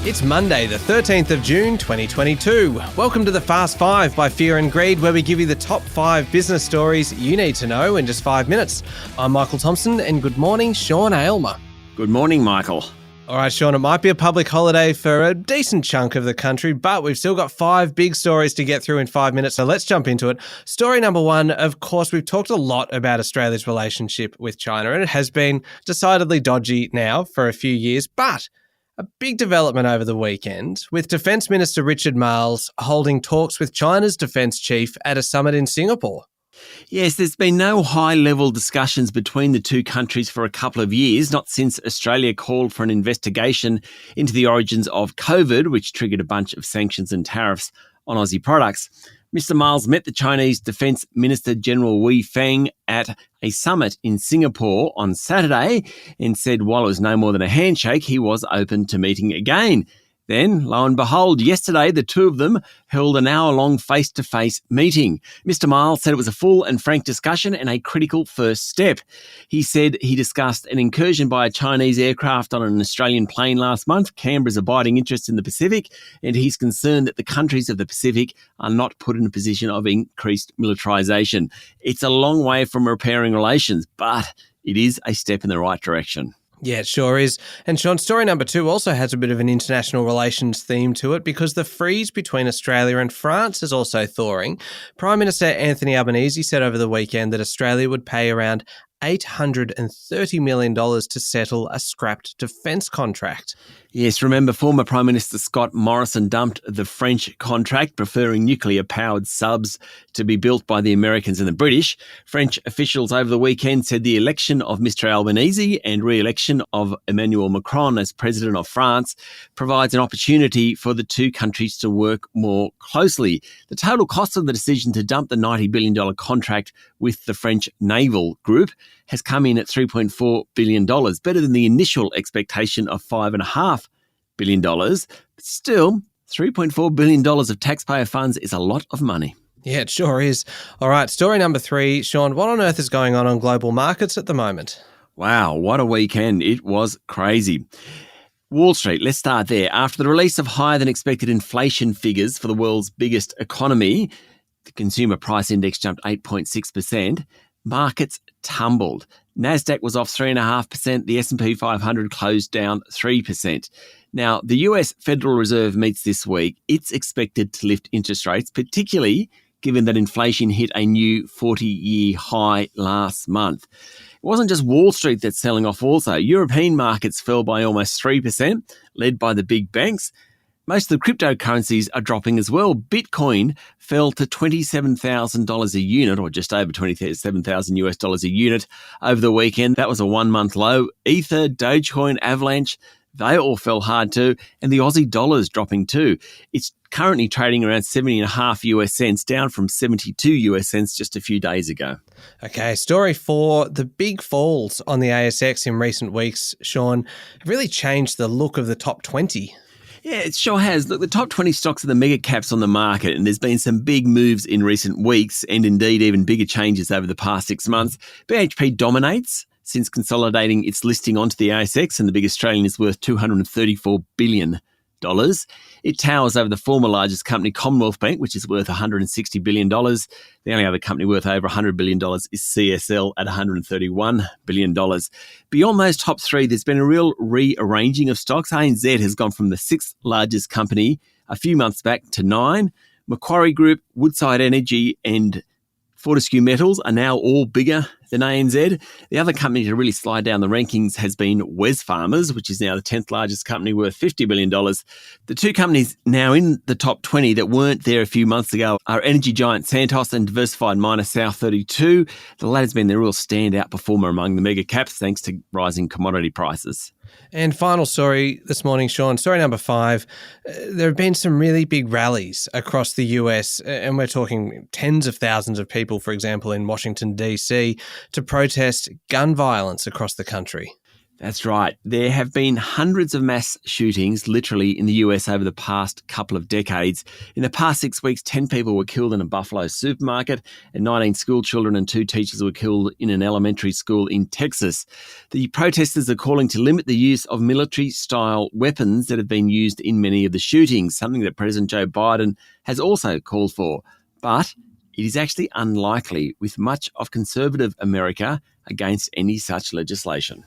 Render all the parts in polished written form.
It's Monday, the 13th of June, 2022. Welcome to the Fast Five by Fear and Greed, where we give you the top 5 business stories you need to know in just 5 minutes. I'm Michael Thompson, and good morning, Sean Aylmer. Good morning, Michael. All right, Sean, it might be a public holiday for a decent chunk of the country, but we've still got 5 big stories to get through in 5 minutes, so let's jump into it. Story number 1, of course, we've talked a lot about Australia's relationship with China, and it has been decidedly dodgy now for a few years, but a big development over the weekend, with Defence Minister Richard Marles holding talks with China's defence chief at a summit in Singapore. Yes, there's been no high-level discussions between the two countries for a couple of years, not since Australia called for an investigation into the origins of COVID, which triggered a bunch of sanctions and tariffs on Aussie products. Mr. Marles met the Chinese Defence Minister General Wei Feng at a summit in Singapore on Saturday and said while it was no more than a handshake, he was open to meeting again. Then, lo and behold, yesterday the two of them held an hour-long face-to-face meeting. Mr. Marles said it was a full and frank discussion and a critical first step. He said he discussed an incursion by a Chinese aircraft on an Australian plane last month, Canberra's abiding interest in the Pacific, and he's concerned that the countries of the Pacific are not put in a position of increased militarisation. It's a long way from repairing relations, but it is a step in the right direction. Yeah, it sure is. And Sean, story number 2 also has a bit of an international relations theme to it because the freeze between Australia and France is also thawing. Prime Minister Anthony Albanese said over the weekend that Australia would pay around $830 million to settle a scrapped defence contract. Yes, remember former Prime Minister Scott Morrison dumped the French contract, preferring nuclear-powered subs to be built by the Americans and the British. French officials over the weekend said the election of Mr Albanese and re-election of Emmanuel Macron as President of France provides an opportunity for the two countries to work more closely. The total cost of the decision to dump the $90 billion contract with the French naval group has come in at $3.4 billion, better than the initial expectation of $5.5 billion. But still, $3.4 billion of taxpayer funds is a lot of money. Yeah, it sure is. All right, story number 3. Sean, what on earth is going on global markets at the moment? Wow, what a weekend. It was crazy. Wall Street, let's start there. After the release of higher than expected inflation figures for the world's biggest economy, the consumer price index jumped 8.6%. Markets tumbled. Nasdaq was off 3.5%. The S&P 500 closed down 3%. Now, the US Federal Reserve meets this week. It's expected to lift interest rates, particularly given that inflation hit a new 40-year high last month. It wasn't just Wall Street that's selling off also. European markets fell by almost 3%, led by the big banks. Most of the cryptocurrencies are dropping as well. Bitcoin fell to $27,000 a unit, or just over $27,000 a unit over the weekend. That was a 1-month low. Ether, Dogecoin, Avalanche, they all fell hard too. And the Aussie dollar's dropping too. It's currently trading around 70.5 US cents, down from 72 US cents just a few days ago. Okay, story 4. The big falls on the ASX in recent weeks, Sean, have really changed the look of the top 20. Yeah, it sure has. Look, the top 20 stocks are the mega caps on the market, and there's been some big moves in recent weeks and indeed even bigger changes over the past 6 months. BHP dominates since consolidating its listing onto the ASX, and the big Australian is worth $234 billion. It towers over the former largest company, Commonwealth Bank, which is worth $160 billion. The only other company worth over $100 billion is CSL at $131 billion. Beyond those top 3, there's been a real rearranging of stocks. ANZ has gone from the 6th largest company a few months back to 9. Macquarie Group, Woodside Energy and Fortescue Metals are now all bigger than ANZ. The other company to really slide down the rankings has been Wesfarmers, which is now the 10th largest company worth $50 billion. The two companies now in the top 20 that weren't there a few months ago are energy giant Santos and diversified miner South32. The latter's been the real standout performer among the mega caps thanks to rising commodity prices. And final story this morning, Sean, story number 5. There have been some really big rallies across the US, and we're talking tens of thousands of people, for example, in Washington, D.C., to protest gun violence across the country. That's right. There have been hundreds of mass shootings literally in the US over the past couple of decades. In the past 6 weeks, 10 people were killed in a Buffalo supermarket and 19 school children and 2 teachers were killed in an elementary school in Texas. The protesters are calling to limit the use of military-style weapons that have been used in many of the shootings, something that President Joe Biden has also called for. But it is actually unlikely with much of conservative America against any such legislation.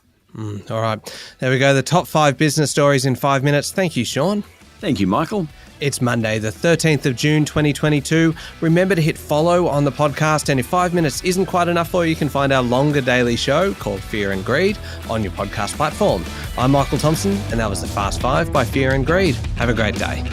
All right. There we go. The top 5 business stories in 5 minutes. Thank you, Sean. Thank you, Michael. It's Monday, the 13th of June, 2022. Remember to hit follow on the podcast. And if 5 minutes isn't quite enough for you, you can find our longer daily show called Fear and Greed on your podcast platform. I'm Michael Thompson, and that was the Fast 5 by Fear and Greed. Have a great day.